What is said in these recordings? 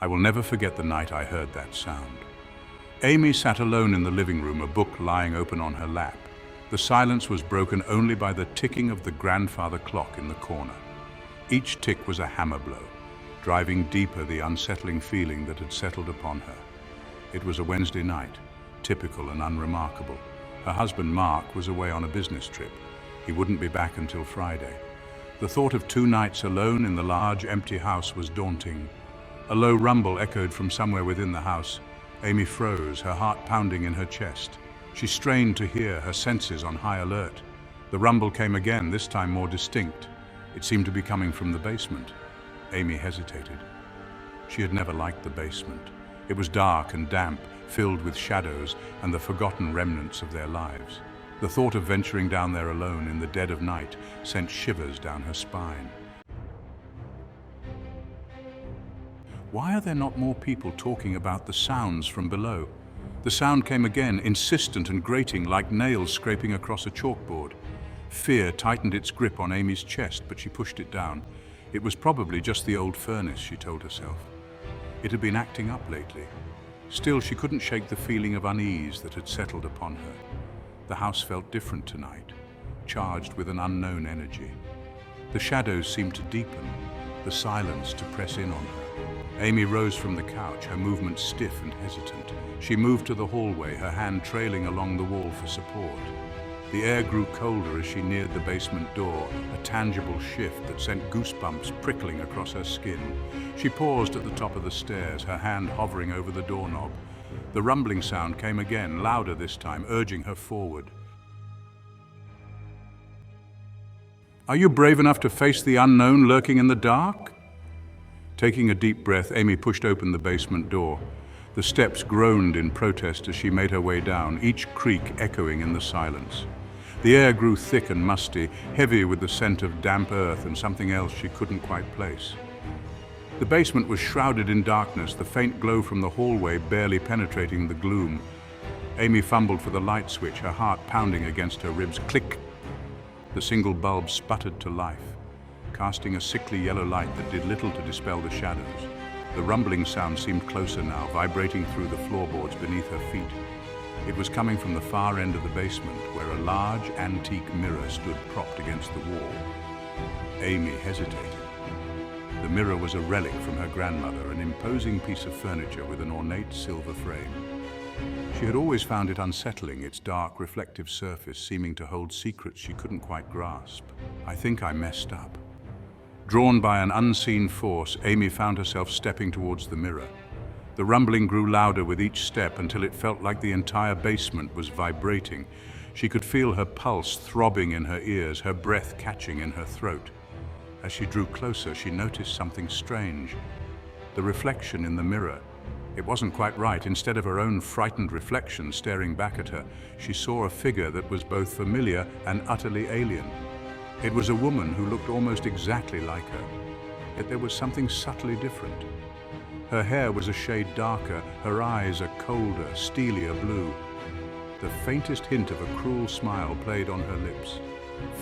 I will never forget the night I heard that sound. Amy sat alone in the living room, a book lying open on her lap. The silence was broken only by the ticking of the grandfather clock in the corner. Each tick was a hammer blow, driving deeper the unsettling feeling that had settled upon her. It was a Wednesday night, typical and unremarkable. Her husband, Mark, was away on a business trip. He wouldn't be back until Friday. The thought of 2 nights alone in the large, empty house was daunting. A low rumble echoed from somewhere within the house. Amy froze, her heart pounding in her chest. She strained to hear, her senses on high alert. The rumble came again, this time more distinct. It seemed to be coming from the basement. Amy hesitated. She had never liked the basement. It was dark and damp, filled with shadows and the forgotten remnants of their lives. The thought of venturing down there alone in the dead of night sent shivers down her spine. Why are there not more people talking about the sounds from below? The sound came again, insistent and grating, like nails scraping across a chalkboard. Fear tightened its grip on Amy's chest, but she pushed it down. It was probably just the old furnace, she told herself. It had been acting up lately. Still, she couldn't shake the feeling of unease that had settled upon her. The house felt different tonight, charged with an unknown energy. The shadows seemed to deepen, the silence to press in on her. Amy rose from the couch, her movements stiff and hesitant. She moved to the hallway, her hand trailing along the wall for support. The air grew colder as she neared the basement door, a tangible shift that sent goosebumps prickling across her skin. She paused at the top of the stairs, her hand hovering over the doorknob. The rumbling sound came again, louder this time, urging her forward. Are you brave enough to face the unknown lurking in the dark? Taking a deep breath, Amy pushed open the basement door. The steps groaned in protest as she made her way down, each creak echoing in the silence. The air grew thick and musty, heavy with the scent of damp earth and something else she couldn't quite place. The basement was shrouded in darkness, the faint glow from the hallway barely penetrating the gloom. Amy fumbled for the light switch, her heart pounding against her ribs. Click! The single bulb sputtered to life, casting a sickly yellow light that did little to dispel the shadows. The rumbling sound seemed closer now, vibrating through the floorboards beneath her feet. It was coming from the far end of the basement, where a large antique mirror stood propped against the wall. Amy hesitated. The mirror was a relic from her grandmother, an imposing piece of furniture with an ornate silver frame. She had always found it unsettling, its dark, reflective surface seeming to hold secrets she couldn't quite grasp. I think I messed up. Drawn by an unseen force, Amy found herself stepping towards the mirror. The rumbling grew louder with each step until it felt like the entire basement was vibrating. She could feel her pulse throbbing in her ears, her breath catching in her throat. As she drew closer, she noticed something strange. The reflection in the mirror. It wasn't quite right. Instead of her own frightened reflection staring back at her, she saw a figure that was both familiar and utterly alien. It was a woman who looked almost exactly like her, yet there was something subtly different. Her hair was a shade darker, her eyes a colder, steelier blue. The faintest hint of a cruel smile played on her lips.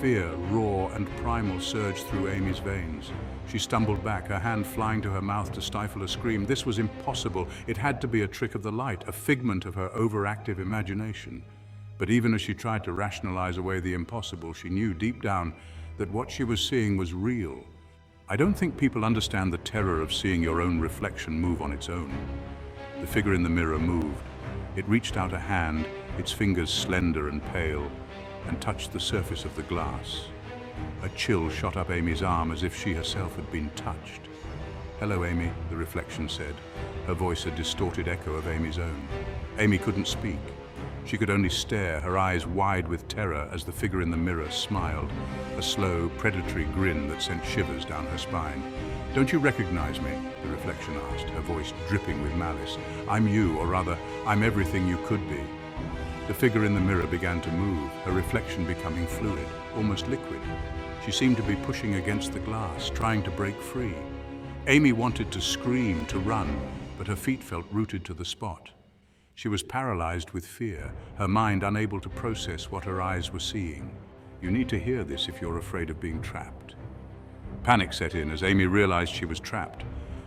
Fear, raw and primal, surged through Amy's veins. She stumbled back, her hand flying to her mouth to stifle a scream. This was impossible. It had to be a trick of the light, a figment of her overactive imagination. But even as she tried to rationalize away the impossible, she knew deep down that what she was seeing was real. I don't think people understand the terror of seeing your own reflection move on its own. The figure in the mirror moved. It reached out a hand, its fingers slender and pale, and touched the surface of the glass. A chill shot up Amy's arm as if she herself had been touched. "Hello, Amy," the reflection said, her voice a distorted echo of Amy's own. Amy couldn't speak. She could only stare, her eyes wide with terror as the figure in the mirror smiled, a slow, predatory grin that sent shivers down her spine. "Don't you recognize me?" the reflection asked, her voice dripping with malice. "I'm you, or rather, I'm everything you could be." The figure in the mirror began to move, her reflection becoming fluid, almost liquid. She seemed to be pushing against the glass, trying to break free. Amy wanted to scream, to run, but her feet felt rooted to the spot. She was paralyzed with fear, her mind unable to process what her eyes were seeing. You need to hear this if you're afraid of being trapped. Panic set in as Amy realized she was trapped.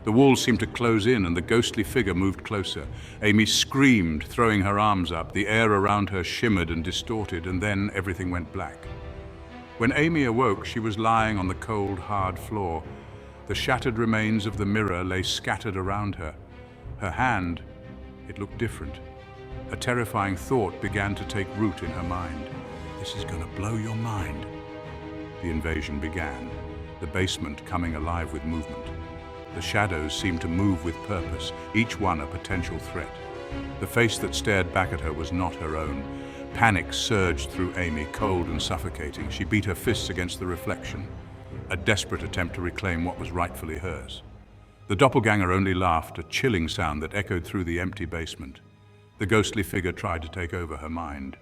The walls seemed to close in and the ghostly figure moved closer. Amy screamed, throwing her arms up. The air around her shimmered and distorted, and then everything went black. When Amy awoke, she was lying on the cold, hard floor. The shattered remains of the mirror lay scattered around her. Her hand, it looked different. A terrifying thought began to take root in her mind. This is going to blow your mind. The invasion began, the basement coming alive with movement. The shadows seemed to move with purpose, each one a potential threat. The face that stared back at her was not her own. Panic surged through Amy, cold and suffocating. She beat her fists against the reflection, a desperate attempt to reclaim what was rightfully hers. The doppelganger only laughed, a chilling sound that echoed through the empty basement. The ghostly figure tried to take over her mind.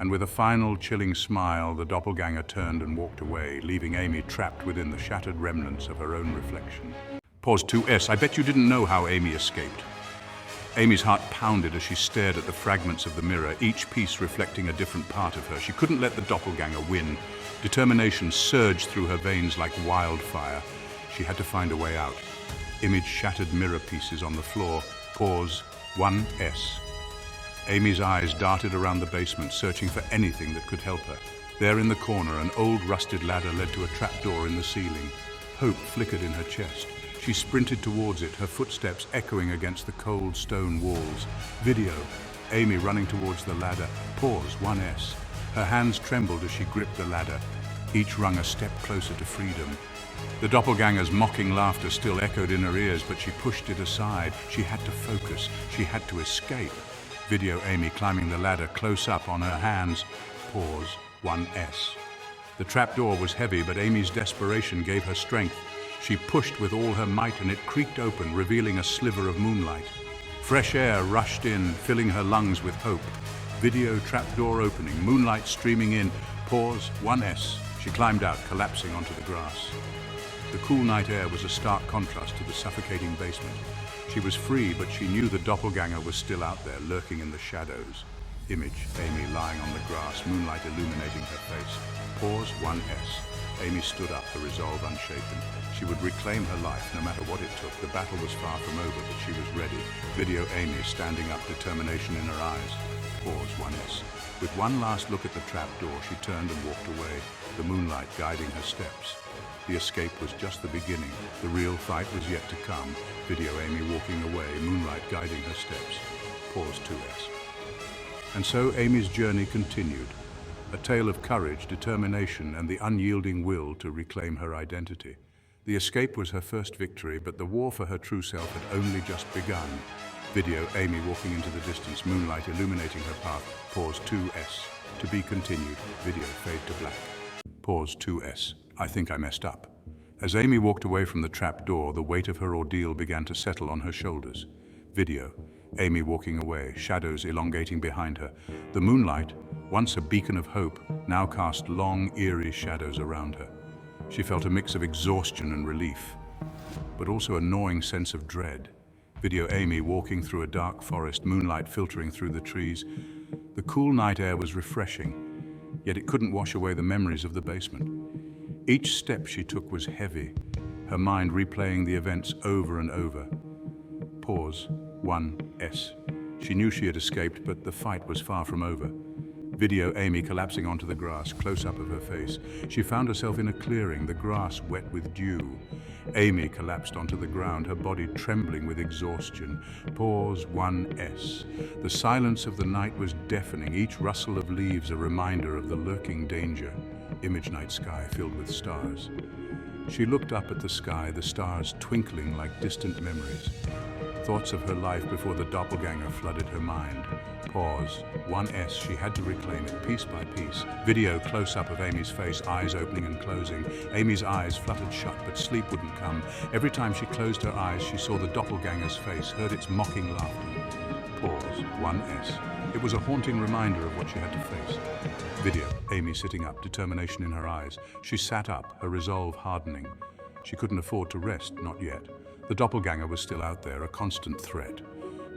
And with a final chilling smile, the doppelganger turned and walked away, leaving Amy trapped within the shattered remnants of her own reflection. Pause 2S. I bet you didn't know how Amy escaped. Amy's heart pounded as she stared at the fragments of the mirror, each piece reflecting a different part of her. She couldn't let the doppelganger win. Determination surged through her veins like wildfire. She had to find a way out. Image shattered mirror pieces on the floor. Pause 1S. Amy's eyes darted around the basement, searching for anything that could help her. There in the corner, an old rusted ladder led to a trapdoor in the ceiling. Hope flickered in her chest. She sprinted towards it, her footsteps echoing against the cold stone walls. Video. Amy running towards the ladder. Pause 1S. Her hands trembled as she gripped the ladder, each rung a step closer to freedom. The doppelganger's mocking laughter still echoed in her ears, but she pushed it aside. She had to focus. She had to escape. Video Amy climbing the ladder, close up on her hands. Pause 1S. The trapdoor was heavy, but Amy's desperation gave her strength. She pushed with all her might and it creaked open, revealing a sliver of moonlight. Fresh air rushed in, filling her lungs with hope. Video trapdoor opening, moonlight streaming in. Pause 1S. She climbed out, collapsing onto the grass. The cool night air was a stark contrast to the suffocating basement. She was free, but she knew the doppelganger was still out there, lurking in the shadows. Image, Amy lying on the grass, moonlight illuminating her face. Pause 1S. Amy stood up, her resolve unshaken. She would reclaim her life, no matter what it took. The battle was far from over, but she was ready. Video Amy standing up, determination in her eyes. Pause 1S. With one last look at the trapdoor, she turned and walked away, the moonlight guiding her steps. The escape was just the beginning. The real fight was yet to come. Video Amy walking away, moonlight guiding her steps. Pause 2S. And so Amy's journey continued. A tale of courage, determination, and the unyielding will to reclaim her identity. The escape was her first victory, but the war for her true self had only just begun. Video Amy walking into the distance, moonlight illuminating her path. Pause 2S. To be continued. Video fade to black. Pause 2S. I think I messed up. As Amy walked away from the trap door, the weight of her ordeal began to settle on her shoulders. Video. Amy walking away, shadows elongating behind her. The moonlight, once a beacon of hope, now cast long, eerie shadows around her. She felt a mix of exhaustion and relief, but also a gnawing sense of dread. Video Amy walking through a dark forest, moonlight filtering through the trees. The cool night air was refreshing, yet it couldn't wash away the memories of the basement. Each step she took was heavy, her mind replaying the events over and over. Pause 1S. She knew she had escaped, but the fight was far from over. Video Amy collapsing onto the grass, close-up of her face. She found herself in a clearing, the grass wet with dew. Amy collapsed onto the ground, her body trembling with exhaustion. Pause 1S. The silence of the night was deafening, each rustle of leaves a reminder of the lurking danger. Image night sky filled with stars. She looked up at the sky, the stars twinkling like distant memories. Thoughts of her life before the doppelganger flooded her mind. Pause 1S. She had to reclaim it piece by piece. Video close-up of Amy's face, eyes opening and closing. Amy's eyes fluttered shut, but sleep wouldn't come. Every time she closed her eyes, she saw the doppelganger's face, heard its mocking laughter. Pause 1S. It was a haunting reminder of what she had to face. Video Amy sitting up, determination in her eyes. She sat up, her resolve hardening. She couldn't afford to rest, not yet. The doppelganger was still out there, a constant threat.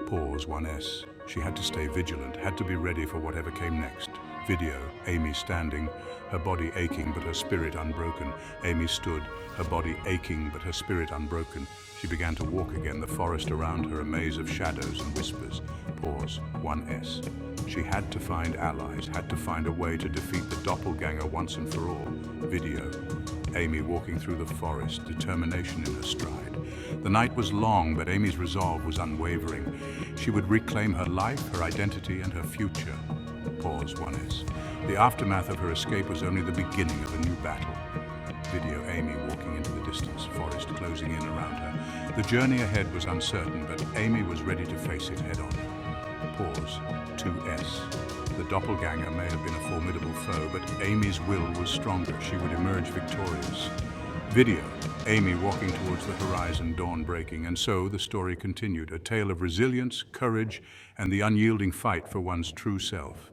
Pause 1S. She had to stay vigilant, had to be ready for whatever came next. Video, Amy standing, her body aching but her spirit unbroken. Amy stood, her body aching but her spirit unbroken. She began to walk again, the forest around her a maze of shadows and whispers. Pause. 1S. She had to find allies, had to find a way to defeat the doppelganger once and for all. Video. Amy walking through the forest, determination in her stride. The night was long, but Amy's resolve was unwavering. She would reclaim her life, her identity, and her future. Pause. 1S. The aftermath of her escape was only the beginning of a new battle. Video, Amy walking into the distance, forest closing in around her. The journey ahead was uncertain, but Amy was ready to face it head on. Pause. 2S. The doppelganger may have been a formidable foe, but Amy's will was stronger. She would emerge victorious. Video, Amy walking towards the horizon, dawn breaking, and so the story continued, a tale of resilience, courage, and the unyielding fight for one's true self.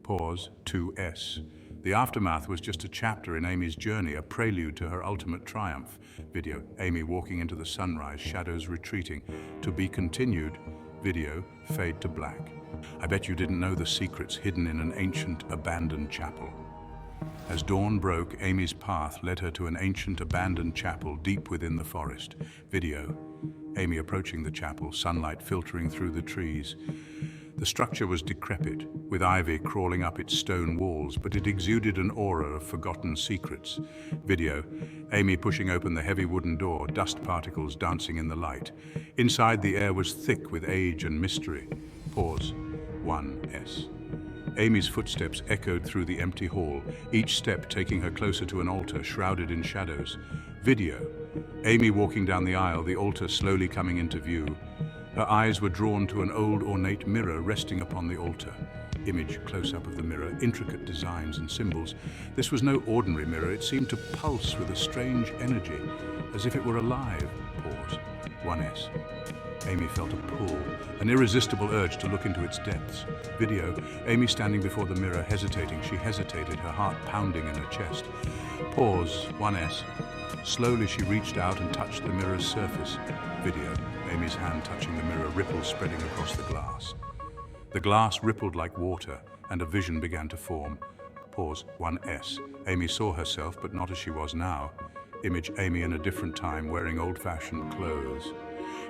Pause. 2S. The aftermath was just a chapter in Amy's journey, a prelude to her ultimate triumph. Video, Amy walking into the sunrise, shadows retreating. To be continued. Video, fade to black. I bet you didn't know the secrets hidden in an ancient, abandoned chapel. As dawn broke, Amy's path led her to an ancient, abandoned chapel deep within the forest. Video, Amy approaching the chapel, sunlight filtering through the trees. The structure was decrepit, with ivy crawling up its stone walls, but it exuded an aura of forgotten secrets. Video, Amy pushing open the heavy wooden door, dust particles dancing in the light. Inside, the air was thick with age and mystery. Pause. 1S. Amy's footsteps echoed through the empty hall, each step taking her closer to an altar shrouded in shadows. Video, Amy walking down the aisle, the altar slowly coming into view. Her eyes were drawn to an old ornate mirror resting upon the altar. Image close-up of the mirror, intricate designs and symbols. This was no ordinary mirror. It seemed to pulse with a strange energy, as if it were alive. Pause. 1S. Amy felt a pull, an irresistible urge to look into its depths. Video, Amy standing before the mirror, hesitating. She hesitated, her heart pounding in her chest. Pause. 1S. Slowly she reached out and touched the mirror's surface. Video, Amy's hand touching the mirror, ripples spreading across the glass. The glass rippled like water, and a vision began to form. Pause. 1S. Amy saw herself, but not as she was now. Image, Amy in a different time, wearing old-fashioned clothes.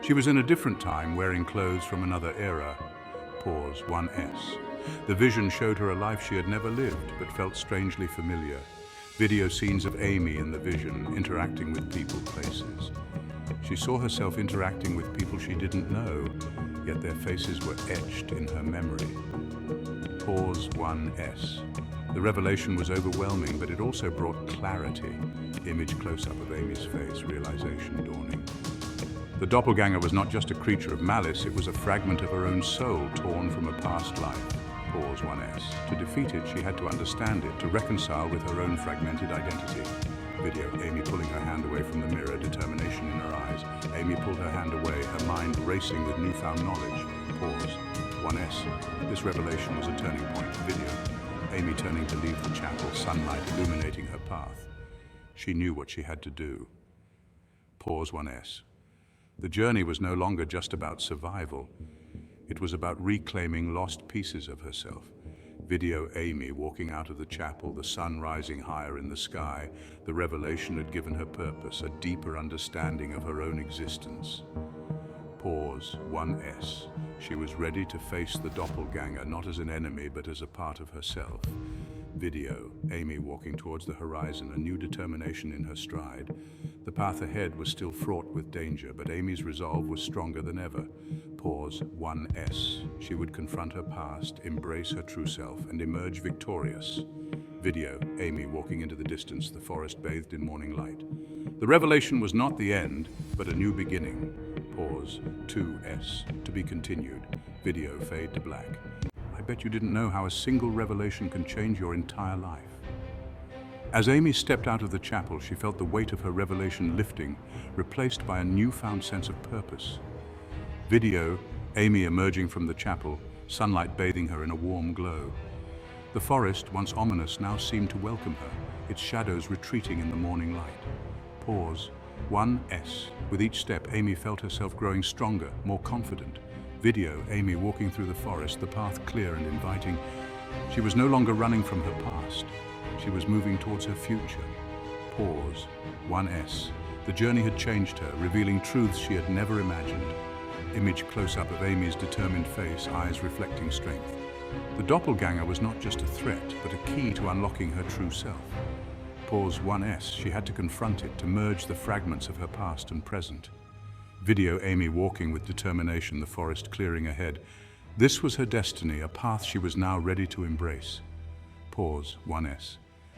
She was in a different time, wearing clothes from another era. Pause. 1S. The vision showed her a life she had never lived, but felt strangely familiar. Video, scenes of Amy in the vision, interacting with people, places. She saw herself interacting with people she didn't know, yet their faces were etched in her memory. Pause. 1S. The revelation was overwhelming, but it also brought clarity. Image close-up of Amy's face, realization dawning. The doppelganger was not just a creature of malice, it was a fragment of her own soul torn from a past life. Pause. 1S. To defeat it, she had to understand it, to reconcile with her own fragmented identity. Video, Amy pulling her hand away from the mirror, determination in her eyes. Amy pulled her hand away, her mind racing with newfound knowledge. Pause. 1S. This revelation was a turning point. Video, Amy turning to leave the chapel, sunlight illuminating her path. She knew what she had to do. Pause. 1S. The journey was no longer just about survival. It was about reclaiming lost pieces of herself. Video, Amy walking out of the chapel, the sun rising higher in the sky. The revelation had given her purpose, a deeper understanding of her own existence. Pause. 1S. She was ready to face the doppelganger, not as an enemy, but as a part of herself. Video, Amy walking towards the horizon, a new determination in her stride. The path ahead was still fraught with danger, but Amy's resolve was stronger than ever. Pause. 1S. She would confront her past, embrace her true self, and emerge victorious. Video, Amy walking into the distance, the forest bathed in morning light. The revelation was not the end, but a new beginning. Pause. 2S. To be continued. Video, fade to black. I bet you didn't know how a single revelation can change your entire life. As Amy stepped out of the chapel, she felt the weight of her revelation lifting, replaced by a newfound sense of purpose. Video, Amy emerging from the chapel, sunlight bathing her in a warm glow. The forest, once ominous, now seemed to welcome her, its shadows retreating in the morning light. Pause. 1S. With each step, Amy felt herself growing stronger, more confident. Video, Amy walking through the forest, the path clear and inviting. She was no longer running from her past. She was moving towards her future. Pause. 1S. The journey had changed her, revealing truths she had never imagined. Image close-up of Amy's determined face, eyes reflecting strength. The doppelganger was not just a threat, but a key to unlocking her true self. Pause. 1S. She had to confront it, to merge the fragments of her past and present. Video. Amy walking with determination, the forest clearing ahead. This was her destiny, a path she was now ready to embrace. Pause. 1S.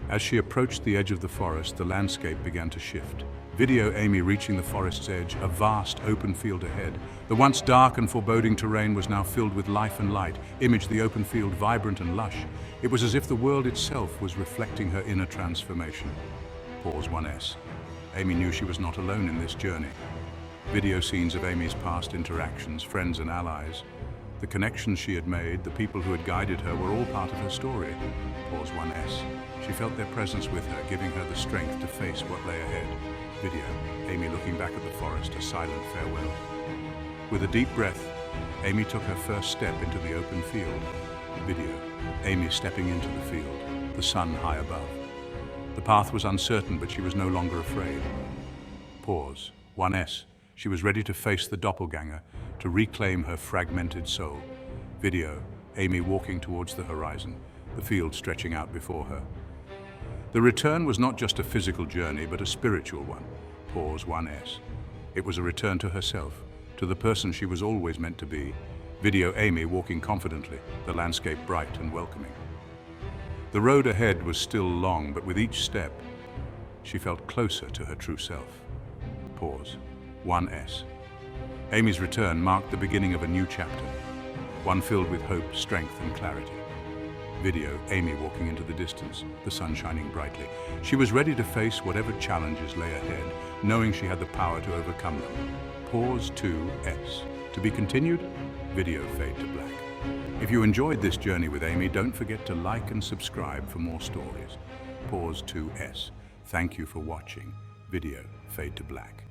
As she approached the edge of the forest, the landscape began to shift. Video. Amy reaching the forest's edge, a vast open field ahead. The once dark and foreboding terrain was now filled with life and light. Image. The open field vibrant and lush. It was as if the world itself was reflecting her inner transformation. Pause. 1S. Amy knew she was not alone in this journey. Video. Scenes of Amy's past interactions, friends and allies. The connections she had made, the people who had guided her, were all part of her story. Pause. 1S. She felt their presence with her, giving her the strength to face what lay ahead. Video. Amy looking back at the forest, a silent farewell. With a deep breath, Amy took her first step into the open field. Video. Amy stepping into the field, the sun high above. The path was uncertain, but she was no longer afraid. Pause. 1S. She was ready to face the doppelganger, to reclaim her fragmented soul. Video. Amy walking towards the horizon, the field stretching out before her. The return was not just a physical journey, but a spiritual one. Pause. 1S. It was a return to herself, to the person she was always meant to be. Video. Amy walking confidently, the landscape bright and welcoming. The road ahead was still long, but with each step, she felt closer to her true self. Pause. 1S. Amy's return marked the beginning of a new chapter, one filled with hope, strength, and clarity. Video. Amy walking into the distance, the sun shining brightly. She was ready to face whatever challenges lay ahead, knowing she had the power to overcome them. Pause. 2S. To be continued? Video. Fade to black. If you enjoyed this journey with Amy, don't forget to like and subscribe for more stories. Pause. 2S. Thank you for watching. Video. Fade to black.